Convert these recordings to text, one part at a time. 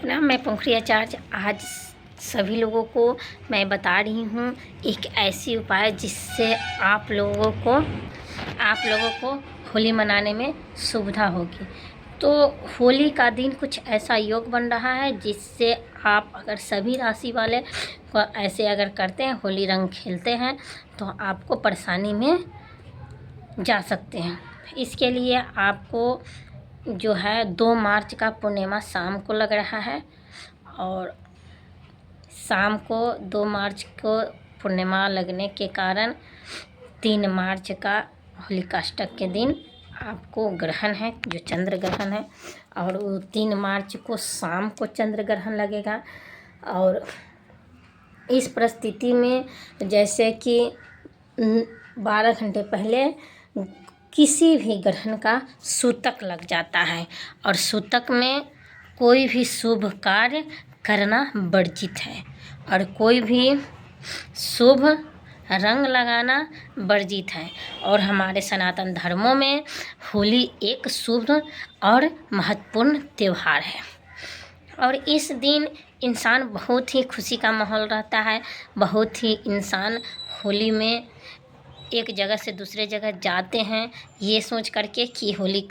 नाम मैं पंखुड़ी आचार्य। आज सभी लोगों को मैं बता रही हूँ एक ऐसी उपाय जिससे आप लोगों को होली मनाने में सुविधा होगी। तो होली का दिन कुछ ऐसा योग बन रहा है जिससे आप अगर सभी राशि वाले को ऐसे अगर करते हैं, होली रंग खेलते हैं, तो आपको परेशानी में जा सकते हैं। इसके लिए आपको जो है 2 मार्च का पूर्णिमा शाम को लग रहा है और शाम को 2 मार्च को पूर्णिमा लगने के कारण 3 मार्च का होलिकाष्टक के दिन आपको ग्रहण है, जो चंद्र ग्रहण है, और वो 3 मार्च को शाम को चंद्र ग्रहण लगेगा। और इस परिस्थिति में जैसे कि 12 घंटे पहले किसी भी ग्रहण का सूतक लग जाता है और सूतक में कोई भी शुभ कार्य करना वर्जित है और कोई भी शुभ रंग लगाना वर्जित है। और हमारे सनातन धर्मों में होली एक शुभ और महत्वपूर्ण त्यौहार है और इस दिन इंसान बहुत ही खुशी का माहौल रहता है। बहुत ही इंसान होली में एक जगह से दूसरे जगह जाते हैं ये सोच करके कि होली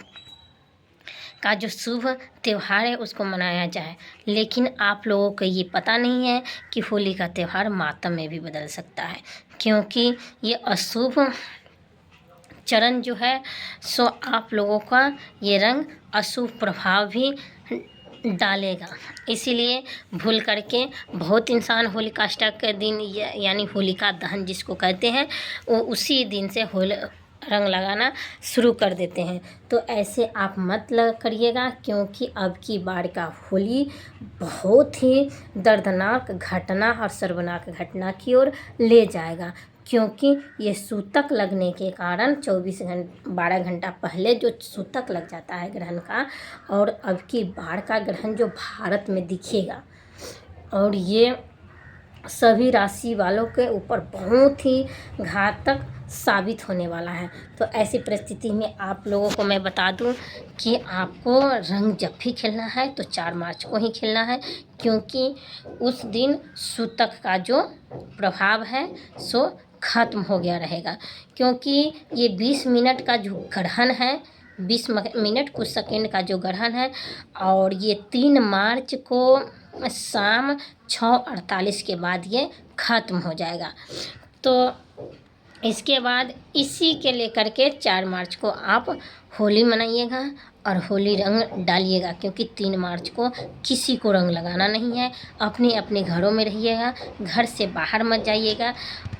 का जो शुभ त्यौहार है उसको मनाया जाए, लेकिन आप लोगों को ये पता नहीं है कि होली का त्यौहार मातम में भी बदल सकता है, क्योंकि ये अशुभ चरण जो है सो आप लोगों का ये रंग अशुभ प्रभाव भी डालेगा। इसीलिए भूल करके बहुत इंसान होलिकाष्टक के दिन यानी होलिका दहन जिसको कहते हैं, वो उसी दिन से रंग लगाना शुरू कर देते हैं। तो ऐसे आप मत करिएगा, क्योंकि अब की बार का होली बहुत ही दर्दनाक घटना और शर्मनाक घटना की ओर ले जाएगा, क्योंकि ये सूतक लगने के कारण 12 घंटा पहले जो सूतक लग जाता है ग्रहण का, और अब की बार का ग्रहण जो भारत में दिखेगा और ये सभी राशि वालों के ऊपर बहुत ही घातक साबित होने वाला है। तो ऐसी परिस्थिति में आप लोगों को मैं बता दूं कि आपको रंग जब भी खेलना है तो 4 मार्च को ही खेलना है, क्योंकि उस दिन सूतक का जो प्रभाव है सो ख़त्म हो गया रहेगा। क्योंकि ये 20 मिनट का जो ग्रहण है, 20 मिनट कुछ सेकेंड का जो ग्रहण है, और ये 3 मार्च को शाम 6:48 के बाद ये ख़त्म हो जाएगा। तो इसके बाद इसी के लेकर के 4 मार्च को आप होली मनाइएगा और होली रंग डालिएगा, क्योंकि 3 मार्च को किसी को रंग लगाना नहीं है। अपने अपने घरों में रहिएगा, घर से बाहर मत जाइएगा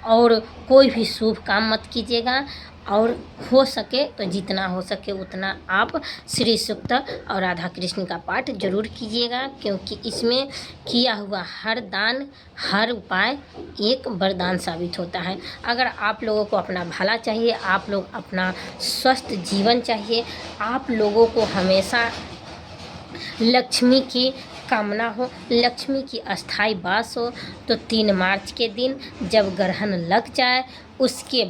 और कोई भी शुभ काम मत कीजिएगा। और हो सके तो जितना हो सके उतना आप श्री सूक्त और राधा कृष्ण का पाठ जरूर कीजिएगा, क्योंकि इसमें किया हुआ हर दान, हर उपाय एक वरदान साबित होता है। अगर आप लोगों को अपना भला चाहिए, आप लोग अपना स्वस्थ जीवन चाहिए, आप लोगों को हमेशा लक्ष्मी की कामना हो, लक्ष्मी की अस्थाई वास हो, तो 3 मार्च के दिन जब ग्रहण लग जाए उसके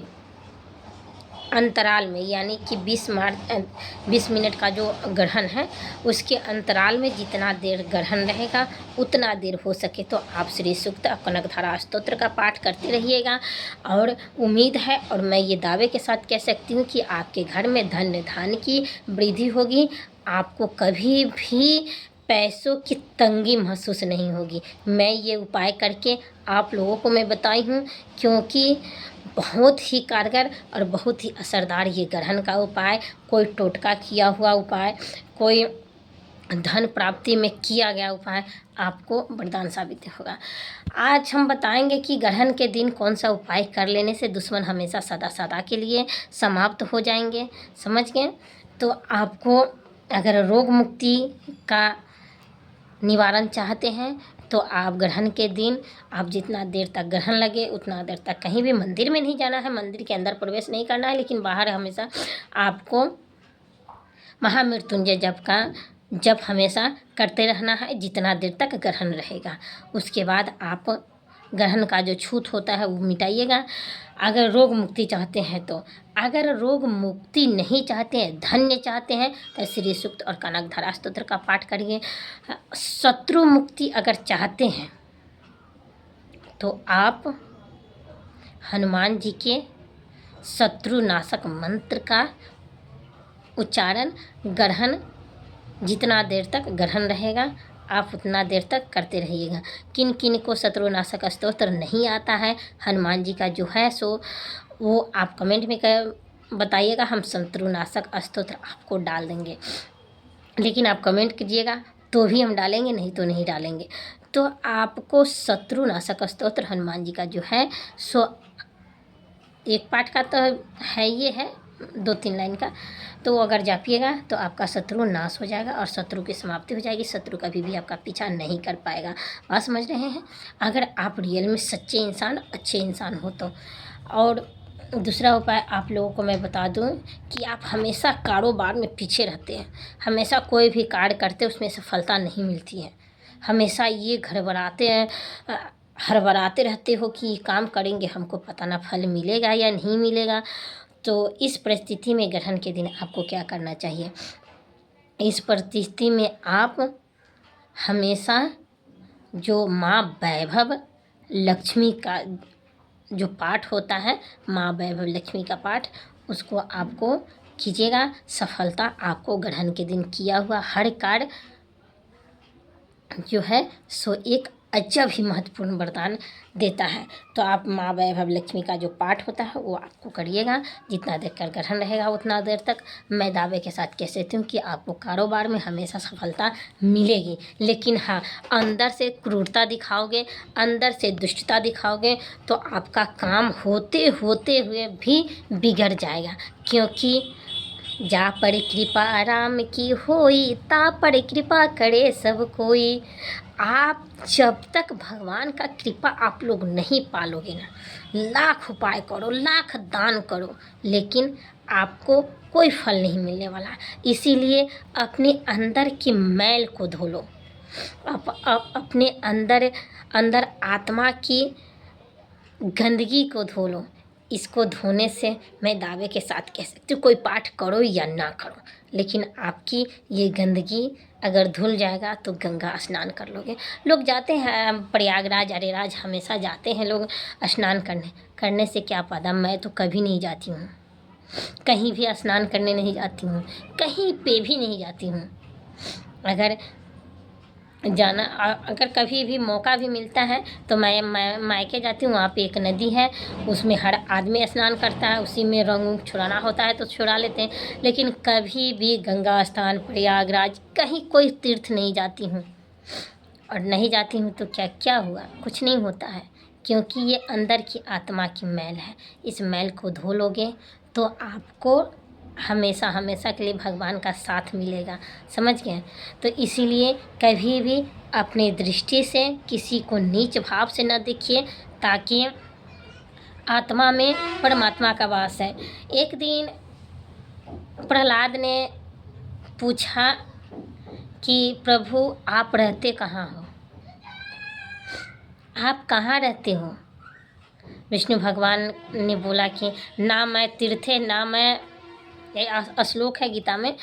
अंतराल में, यानी कि 20 मिनट का जो ग्रहण है उसके अंतराल में जितना देर ग्रहण रहेगा उतना देर हो सके तो आप श्री सूक्त और कनकधारा स्तोत्र का पाठ करते रहिएगा। और उम्मीद है और मैं ये दावे के साथ कह सकती हूँ कि आपके घर में धन्य धान्य की वृद्धि होगी, आपको कभी भी पैसों की तंगी महसूस नहीं होगी। मैं ये उपाय करके आप लोगों को मैं बताई हूँ, क्योंकि बहुत ही कारगर और बहुत ही असरदार ये ग्रहण का उपाय, कोई टोटका किया हुआ उपाय, कोई धन प्राप्ति में किया गया उपाय आपको वरदान साबित होगा। आज हम बताएंगे कि ग्रहण के दिन कौन सा उपाय कर लेने से दुश्मन हमेशा सदा के लिए समाप्त हो जाएंगे। समझ गए? तो आपको अगर रोग मुक्ति का निवारण चाहते हैं तो आप ग्रहण के दिन आप जितना देर तक ग्रहण लगे उतना देर तक कहीं भी मंदिर में नहीं जाना है, मंदिर के अंदर प्रवेश नहीं करना है, लेकिन बाहर हमेशा आपको महामृत्युंजय जप हमेशा करते रहना है जितना देर तक ग्रहण रहेगा। उसके बाद आप ग्रहण का जो छूत होता है वो मिटाइएगा। अगर रोग मुक्ति चाहते हैं तो। अगर रोग मुक्ति नहीं चाहते हैं, धन्य चाहते हैं, तो श्री सूक्त और कनकधारा स्तोत्र का पाठ करिए। शत्रु मुक्ति अगर चाहते हैं तो आप हनुमान जी के शत्रुनाशक मंत्र का उच्चारण ग्रहण, जितना देर तक ग्रहण रहेगा आप उतना देर तक करते रहिएगा। किन किन को शत्रुनाशक स्तोत्र नहीं आता है हनुमान जी का जो है सो वो आप कमेंट में बताइएगा, हम शत्रुनाशक स्तोत्र आपको डाल देंगे। लेकिन आप कमेंट कीजिएगा तो भी हम डालेंगे, नहीं तो नहीं डालेंगे। तो आपको शत्रुनाशक स्तोत्र हनुमान जी का जो है सो एक पाठ का तो है, ये है 2-3 लाइन का, तो अगर जापिएगा तो आपका शत्रु नाश हो जाएगा और शत्रु की समाप्ति हो जाएगी। शत्रु कभी भी आपका पीछा नहीं कर पाएगा। बात समझ रहे हैं? अगर आप रियल में सच्चे इंसान, अच्छे इंसान हो तो। और दूसरा उपाय आप लोगों को मैं बता दूं कि आप हमेशा कारोबार में पीछे रहते हैं, हमेशा कोई भी कार्य करते उसमें सफलता नहीं मिलती है, हमेशा ये हड़बड़ाते रहते हो कि ये काम करेंगे हमको पता ना फल मिलेगा या नहीं मिलेगा। तो इस परिस्थिति में ग्रहण के दिन आपको क्या करना चाहिए? इस परिस्थिति में आप हमेशा जो माँ वैभव लक्ष्मी का जो पाठ होता है, माँ वैभव लक्ष्मी का पाठ, उसको आपको कीजिएगा। सफलता आपको ग्रहण के दिन किया हुआ हर कार्य जो है सो एक अजब ही महत्वपूर्ण वरदान देता है। तो आप माँ वैभव लक्ष्मी का जो पाठ होता है वो आपको करिएगा। जितना देर कर ग्रहण रहेगा उतना देर तक मैं दावे के साथ कह सकती हूँ कि आपको कारोबार में हमेशा सफलता मिलेगी। लेकिन हाँ, अंदर से क्रूरता दिखाओगे, अंदर से दुष्टता दिखाओगे तो आपका काम होते होते हुए भी बिगड़ जाएगा। क्योंकि जा पर कृपा राम की होई, ता पर कृपा करे सब कोई। आप जब तक भगवान का कृपा आप लोग नहीं पालोगे ना, लाख उपाय करो, लाख दान करो, लेकिन आपको कोई फल नहीं मिलने वाला। इसीलिए अपने अंदर की मैल को धो लो। अपने अंदर आत्मा की गंदगी को धो लो। इसको धोने से मैं दावे के साथ कह सकती हूँ, कोई पाठ करो या ना करो, लेकिन आपकी ये गंदगी अगर धुल जाएगा तो गंगा स्नान कर लोगे। लोग जाते हैं प्रयागराज, अरेराज हमेशा जाते हैं लोग स्नान करने से क्या फ़ायदा? मैं तो कभी नहीं जाती हूँ, कहीं भी स्नान करने नहीं जाती हूँ, कहीं पे भी नहीं जाती हूँ। अगर कभी भी मौका भी मिलता है तो मैं मायके जाती हूँ। वहाँ पे एक नदी है, उसमें हर आदमी स्नान करता है, उसी में रंग छुड़ाना होता है तो छुड़ा लेते हैं। लेकिन कभी भी गंगा स्थान, प्रयागराज, कहीं कोई तीर्थ नहीं जाती हूँ। और नहीं जाती हूँ तो क्या हुआ? कुछ नहीं होता है, क्योंकि ये अंदर की आत्मा की मैल है। इस मैल को धो लोगे तो आपको हमेशा हमेशा के लिए भगवान का साथ मिलेगा। समझ गए? तो इसीलिए कभी भी अपनी दृष्टि से किसी को नीच भाव से न देखिए, ताकि आत्मा में परमात्मा का वास है। एक दिन प्रहलाद ने पूछा कि प्रभु आप रहते कहाँ हो? आप कहाँ रहते हो? विष्णु भगवान ने बोला कि ना मैं तीर्थे, ना मैं, श्लोक है गीता में,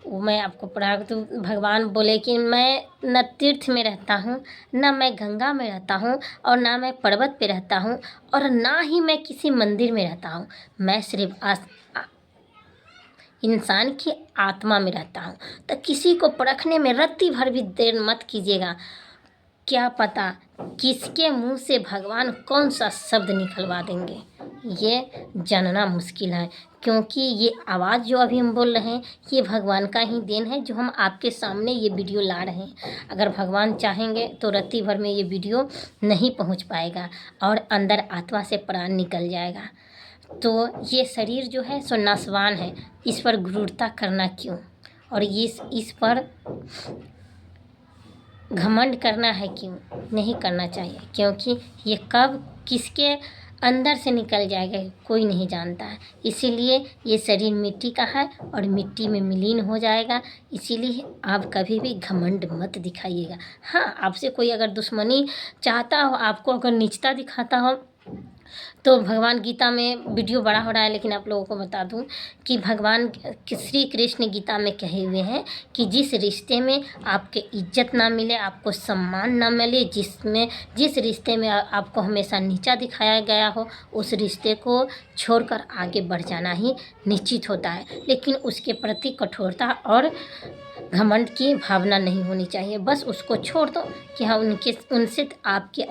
वो मैं आपको पढ़ा। तो भगवान बोले कि मैं न तीर्थ में रहता हूँ, न मैं गंगा में रहता हूँ, और ना मैं पर्वत पे रहता हूँ, और ना ही मैं किसी मंदिर में रहता हूँ। मैं सिर्फ इंसान की आत्मा में रहता हूँ। तो किसी को परखने में रत्ती भर भी देर मत कीजिएगा। क्या पता किसके मुंह से भगवान कौन सा शब्द निकलवा देंगे, ये जानना मुश्किल है। क्योंकि ये आवाज़ जो अभी हम बोल रहे हैं ये भगवान का ही देन है, जो हम आपके सामने ये वीडियो ला रहे हैं। अगर भगवान चाहेंगे तो रत्ती भर में ये वीडियो नहीं पहुंच पाएगा और अंदर आत्मा से प्राण निकल जाएगा। तो ये शरीर जो है सो नाशवान है, इस पर क्रूरता करना क्यों, और इस पर घमंड करना है क्यों? नहीं करना चाहिए, क्योंकि ये कब किसके अंदर से निकल जाएगा कोई नहीं जानता है। इसीलिए ये शरीर मिट्टी का है और मिट्टी में विलीन हो जाएगा। इसीलिए आप कभी भी घमंड मत दिखाइएगा। हाँ, आपसे कोई अगर दुश्मनी चाहता हो, आपको अगर नीचता दिखाता हो, तो भगवान गीता में वीडियो बड़ा हो रहा है, लेकिन आप लोगों को बता दूं कि भगवान श्री कृष्ण गीता में कहे हुए हैं कि जिस रिश्ते में आपके इज्जत ना मिले, आपको सम्मान ना मिले, जिस रिश्ते में आपको हमेशा नीचा दिखाया गया हो, उस रिश्ते को छोड़कर आगे बढ़ जाना ही निश्चित होता है। लेकिन उसके प्रति कठोरता और घमंड की भावना नहीं होनी चाहिए। बस उसको छोड़ दो कि हाँ, उनसे आपके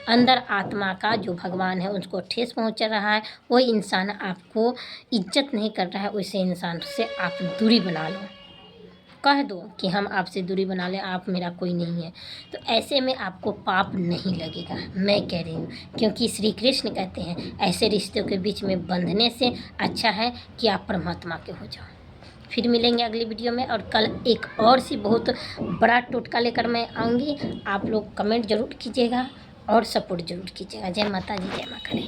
अंदर आत्मा का जो भगवान है उसको ठेस पहुंच रहा है, वो इंसान आपको इज्जत नहीं कर रहा है, वैसे इंसान से आप दूरी बना लो, कह दो कि हम आपसे दूरी बना लें, आप मेरा कोई नहीं है। तो ऐसे में आपको पाप नहीं लगेगा, मैं कह रही हूँ, क्योंकि श्री कृष्ण कहते हैं ऐसे रिश्तों के बीच में बंधने से अच्छा है कि आप परमात्मा के हो जाओ। फिर मिलेंगे अगली वीडियो में, और कल एक और सी बहुत बड़ा टोटका लेकर मैं आऊँगी। आप लोग कमेंट ज़रूर कीजिएगा और सपोर्ट ज़रूर कीजिएगा। जय माता दी, जय माँ काली।